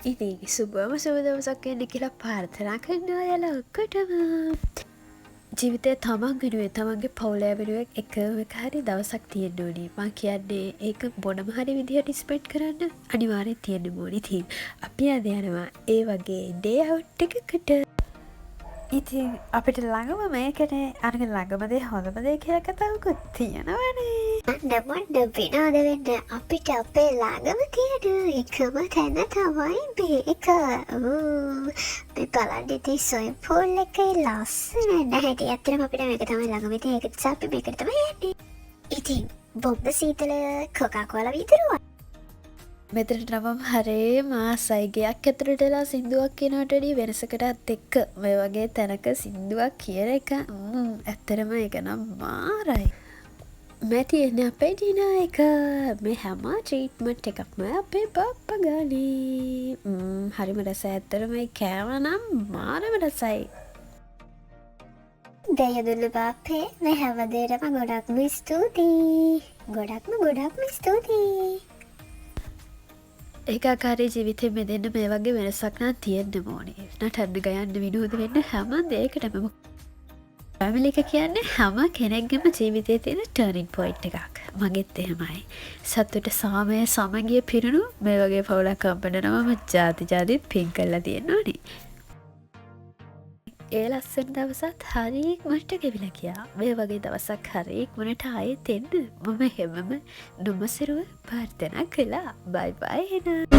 ඉතින් සුබම සුබ දවසක් වෙන්න කියලා ප්‍රාර්ථනා කරනවා ඔයාලා ඔක්කොටම. ජීවිතේ තමන් වෙනුවෙන් තමන්ගේ පවුලේ වෙනුවෙන් එකම එක හරි දවසක් තියෙන්න ඕනේ. මං කියන්නේ ඒක මොනම හරි විදිහට ස්පෙන්ඩ් කරන්න අනිවාර්යෙන් තියෙන්න ඕනේ. ඉතින් අපි අද යනවා ඒ වගේ ඩේ අවුට් එකකට. ඉතින් අපිට ළඟම මේකනේ අරග ළඟම දේ හොඳම දේ කියලා කතාවකුත් තියෙනවනේ. නමන්න විනෝද වෙන්න අපිට අපේ ළඟම තියෙන එකම තැන තමයි මේක. මේ බලන්න ඉතින් ස්විමින් පූල් එකේ ලස්සන නැහැටි. ඇත්තටම අපිට මේක තමයි ළඟම තියෙන. ඒක නිසා අපි මේකට තමයි යන්නේ. ඉතින් බොම්බ සීතල කොකා කෝලා විතරුවා. මෙතනට නමම හරේ මාසයි ගයක් ඇතුළට වෙලා සින්දුවක් කියනට වඩා වෙනසකටත් එක්ක මේ වගේ තැනක සින්දුවක් කියන එක ඇත්තරම ඒක නම් මාරයි. මේ තියෙන්නේ අපේ ඩිනා එක. මේ හැම ට්‍රීට්මන්ට් එකක්ම අපේ බප්පා ගානේ. හරිම රසයි ඇත්තරම මේ කෑම නම් මාරම රසයි. දයදුල්ලු බාපේ මේ හැම දෙයකටම ගොඩක්ම ස්තුතියි. ගොඩක්ම ස්තුතියි. ඒකාකාරී ජීවිතේ මෙදෙන්න මේ වගේ වෙනසක් නම් තියෙන්න ඕනේ. නටන්න ගයන්න විනෝද වෙන්න හැම දෙයකටම ෆැමිලි එක කියන්නේ හැම කෙනෙක්ගේම ජීවිතයේ තියෙන ටර්නින් පොයින්ට් එකක්. මගෙත් එහෙමයි. සතුට සාමය සමගිය පිරුණු මේ වගේ පවුලක් කම්පනනම ජාති පින් කරලා තියෙන්න ඕනේ. ඒ ලස්සන දවසත් හරික්මට ගෙවිලා ගියා. මේ වගේ දවසක් හරික්මනට ආයෙත් එන්න මම හැමම නොමසරුව ප්‍රාර්ථනා කළා. බයි බයි එහෙනම්.